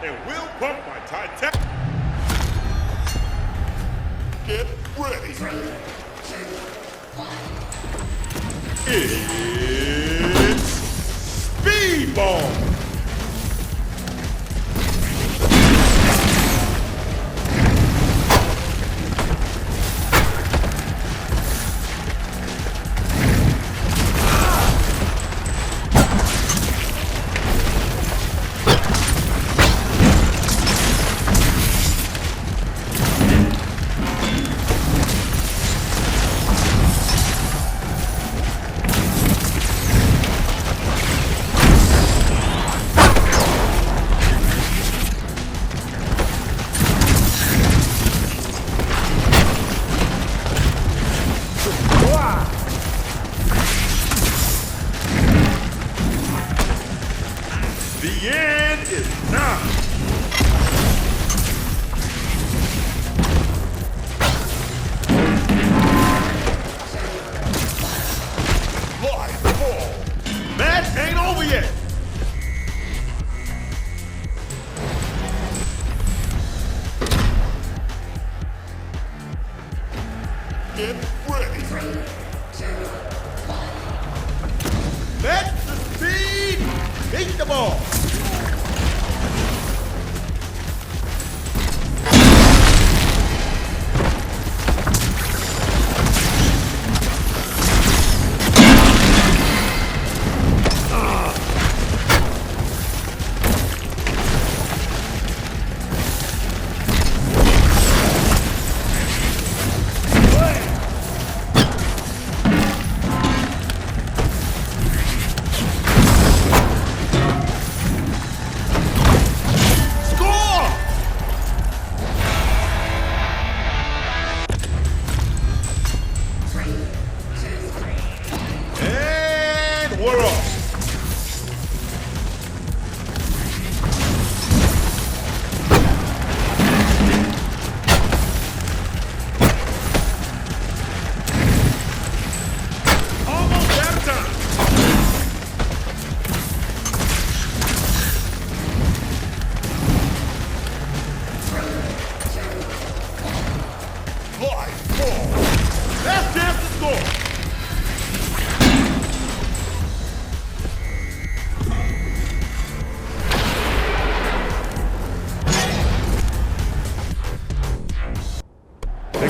and we'll pump my Titanic. Get ready. 3, 2, 1. It's Speedball. The end is now. Live ball. Match ain't over yet. Get ready. 3, 2, 1. Match the speed. Beat the ball. We're off. Almost out of time. Live ball. Last chance to score. The